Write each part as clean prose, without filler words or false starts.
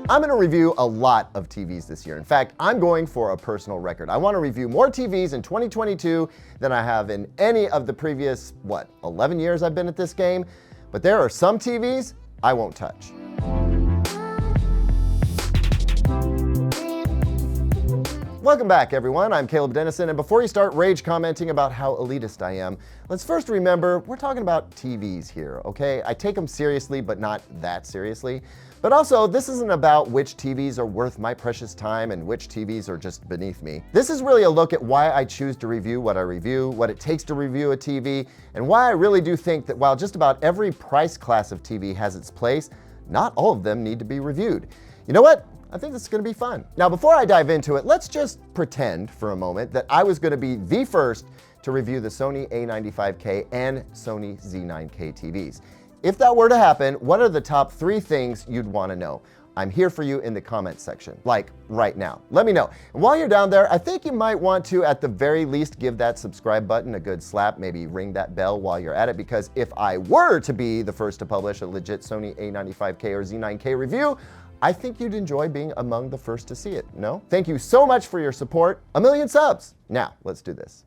I'm going to review a lot of TVs this year. In fact, I'm going for a personal record. I want to review more TVs in 2022 than I have in any of the previous, 11 years I've been at this game. But there are some TVs I won't touch. Welcome back, everyone. I'm Caleb Dennison, and before you start rage commenting about how elitist I am, let's first remember we're talking about TVs here, okay? I take them seriously, but not that seriously. But also, this isn't about which TVs are worth my precious time and which TVs are just beneath me. This is really a look at why I choose to review what I review, what it takes to review a TV, and why I really do think that while just about every price class of TV has its place, not all of them need to be reviewed. You know what? I think this is going to be fun. Now, before I dive into it, let's just pretend for a moment that I was going to be the first to review the Sony A95K and Sony Z9K TVs. If that were to happen, what are the top 3 things you'd want to know? I'm here for you in the comments section, like right now. Let me know. And while you're down there, I think you might want to, at the very least, give that subscribe button a good slap, maybe ring that bell while you're at it, because if I were to be the first to publish a legit Sony A95K or Z9K review, I think you'd enjoy being among the first to see it, no? Thank you so much for your support. 1 million subs. Now, let's do this.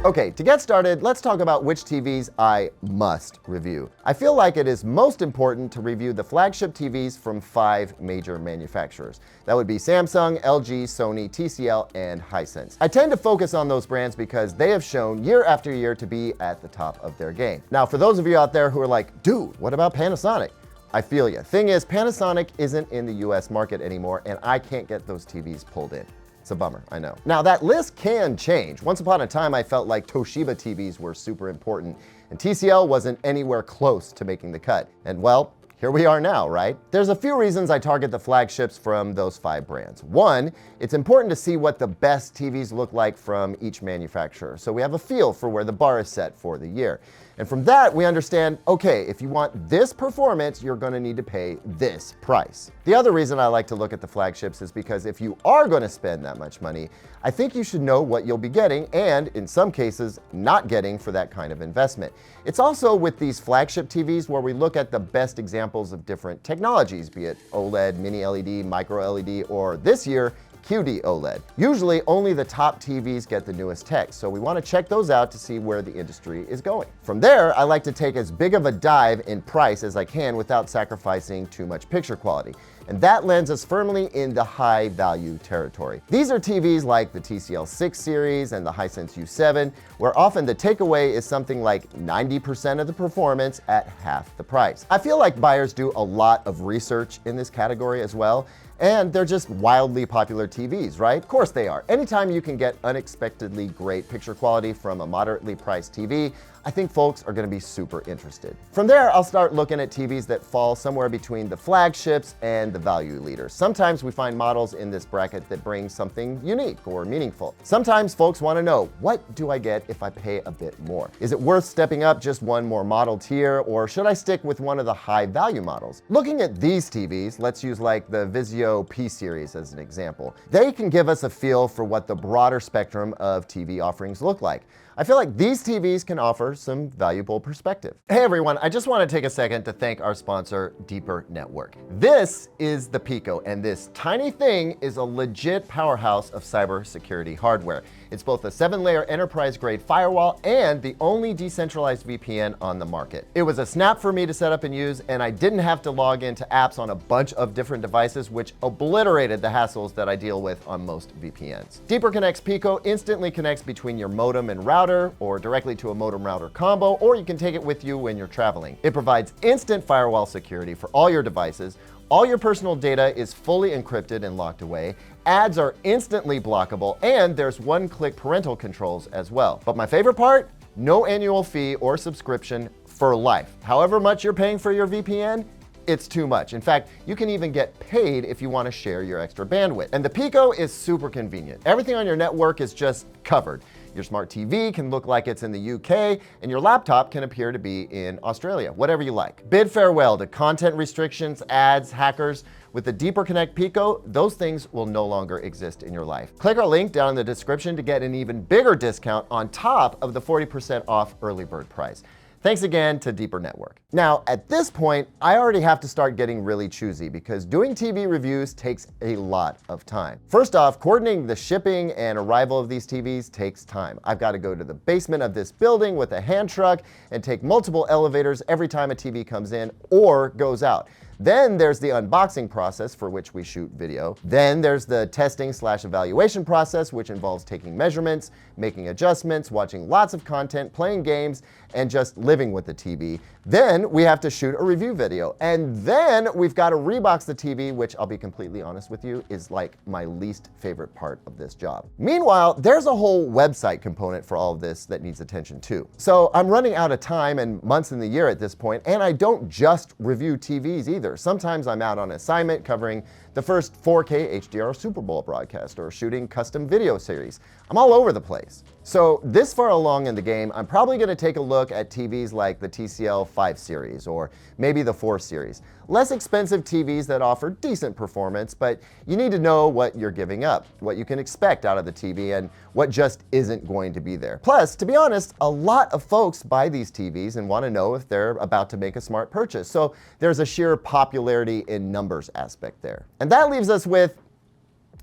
Okay, to get started, let's talk about which TVs I must review. I feel like it is most important to review the flagship TVs from 5 major manufacturers. That would be Samsung, LG, Sony, TCL, and Hisense. I tend to focus on those brands because they have shown year after year to be at the top of their game. Now, for those of you out there who are like, dude, what about Panasonic? I feel ya. Thing is, Panasonic isn't in the US market anymore, and I can't get those TVs pulled in. It's a bummer, I know. Now, that list can change. Once upon a time, I felt like Toshiba TVs were super important, and TCL wasn't anywhere close to making the cut. And well, here we are now, right? There's a few reasons I target the flagships from those 5 brands. One, it's important to see what the best TVs look like from each manufacturer, so we have a feel for where the bar is set for the year. And from that, we understand, okay, if you want this performance, you're going to need to pay this price. The other reason I like to look at the flagships is because if you are going to spend that much money, I think you should know what you'll be getting and, in some cases, not getting for that kind of investment. It's also with these flagship TVs where we look at the best examples of different technologies, be it OLED, mini LED, micro LED, or this year, QD OLED. Usually only the top TVs get the newest tech, so we want to check those out to see where the industry is going. From there, I like to take as big of a dive in price as I can without sacrificing too much picture quality. And that lands us firmly in the high value territory. These are TVs like the TCL 6 series and the Hisense U7, where often the takeaway is something like 90% of the performance at half the price. I feel like buyers do a lot of research in this category as well, and they're just wildly popular TVs, right? Of course they are. Anytime you can get unexpectedly great picture quality from a moderately priced TV, I think folks are going to be super interested. From there, I'll start looking at TVs that fall somewhere between the flagships and the value leaders. Sometimes we find models in this bracket that bring something unique or meaningful. Sometimes folks want to know, what do I get if I pay a bit more? Is it worth stepping up just one more model tier, or should I stick with one of the high value models? Looking at these TVs, let's use like the Vizio P series as an example. They can give us a feel for what the broader spectrum of TV offerings look like. I feel like these TVs can offer some valuable perspective. Hey everyone, I just want to take a second to thank our sponsor, Deeper Network. This is the Pico, and this tiny thing is a legit powerhouse of cybersecurity hardware. It's both a 7-layer enterprise-grade firewall and the only decentralized VPN on the market. It was a snap for me to set up and use, and I didn't have to log into apps on a bunch of different devices, which obliterated the hassles that I deal with on most VPNs. Deeper Connect's Pico instantly connects between your modem and router, or directly to a modem-router combo, or you can take it with you when you're traveling. It provides instant firewall security for all your devices. All your personal data is fully encrypted and locked away. Ads are instantly blockable, and there's one-click parental controls as well. But my favorite part? No annual fee or subscription for life. However much you're paying for your VPN, it's too much. In fact, you can even get paid if you want to share your extra bandwidth. And the Pico is super convenient. Everything on your network is just covered. Your smart TV can look like it's in the UK, and your laptop can appear to be in Australia, whatever you like. Bid farewell to content restrictions, ads, hackers. With the Deeper Connect Pico, those things will no longer exist in your life. Click our link down in the description to get an even bigger discount on top of the 40% off early bird price. Thanks again to Deeper Network. Now, at this point, I already have to start getting really choosy because doing TV reviews takes a lot of time. First off, coordinating the shipping and arrival of these TVs takes time. I've got to go to the basement of this building with a hand truck and take multiple elevators every time a TV comes in or goes out. Then there's the unboxing process, for which we shoot video. Then there's the testing/evaluation process, which involves taking measurements, making adjustments, watching lots of content, playing games, and just living with the TV. Then we have to shoot a review video. And then we've got to rebox the TV, which I'll be completely honest with you, is like my least favorite part of this job. Meanwhile, there's a whole website component for all of this that needs attention too. So I'm running out of time and months in the year at this point, and I don't just review TVs either. Sometimes I'm out on assignment covering the first 4K HDR Super Bowl broadcast or shooting custom video series. I'm all over the place. So this far along in the game, I'm probably going to take a look at TVs like the TCL 5 series or maybe the 4 series. Less expensive TVs that offer decent performance, but you need to know what you're giving up, what you can expect out of the TV, and what just isn't going to be there. Plus, to be honest, a lot of folks buy these TVs and want to know if they're about to make a smart purchase. So there's a sheer popularity in numbers aspect there. And that leaves us with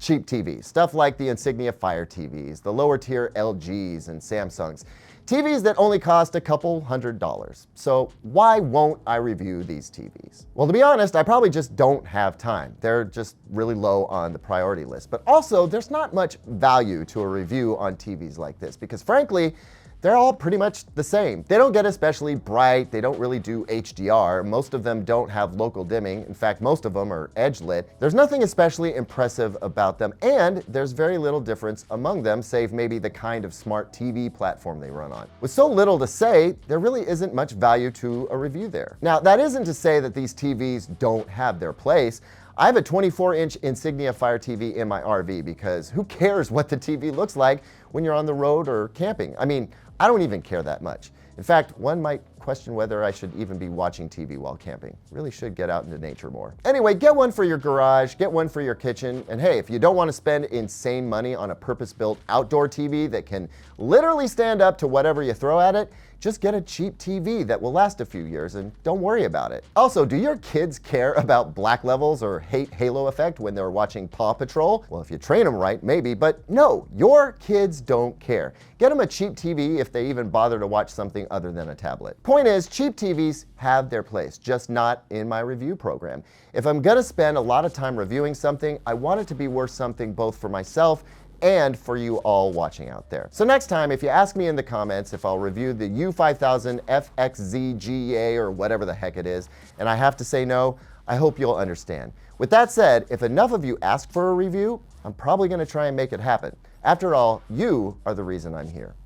cheap TVs, stuff like the Insignia Fire TVs, the lower tier LGs and Samsungs, TVs that only cost a couple $100s. So why won't I review these TVs? Well, to be honest, I probably just don't have time. They're just really low on the priority list. But also, there's not much value to a review on TVs like this because frankly, they're all pretty much the same. They don't get especially bright, they don't really do HDR, most of them don't have local dimming, in fact most of them are edge lit. There's nothing especially impressive about them, and there's very little difference among them, save maybe the kind of smart TV platform they run on. With so little to say, there really isn't much value to a review there. Now, that isn't to say that these TVs don't have their place. I have a 24-inch Insignia Fire TV in my RV because who cares what the TV looks like when you're on the road or camping? I mean, I don't even care that much. In fact, one might question whether I should even be watching TV while camping. Really should get out into nature more. Anyway, get one for your garage, get one for your kitchen, and hey, if you don't want to spend insane money on a purpose-built outdoor TV that can literally stand up to whatever you throw at it, just get a cheap TV that will last a few years and don't worry about it. Also, do your kids care about black levels or hate halo effect when they're watching Paw Patrol? Well, if you train them right, maybe, but no, your kids don't care. Get them a cheap TV if they even bother to watch something other than a tablet. Point is, cheap TVs have their place, just not in my review program. If I'm gonna spend a lot of time reviewing something, I want it to be worth something both for myself and for you all watching out there. So next time, if you ask me in the comments if I'll review the U5000 FXZGA or whatever the heck it is, and I have to say no, I hope you'll understand. With that said, if enough of you ask for a review, I'm probably gonna try and make it happen. After all, you are the reason I'm here.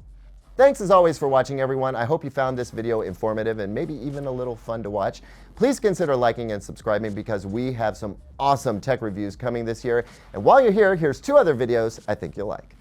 Thanks as always for watching, everyone. I hope you found this video informative and maybe even a little fun to watch. Please consider liking and subscribing because we have some awesome tech reviews coming this year. And while you're here, here's 2 other videos I think you'll like.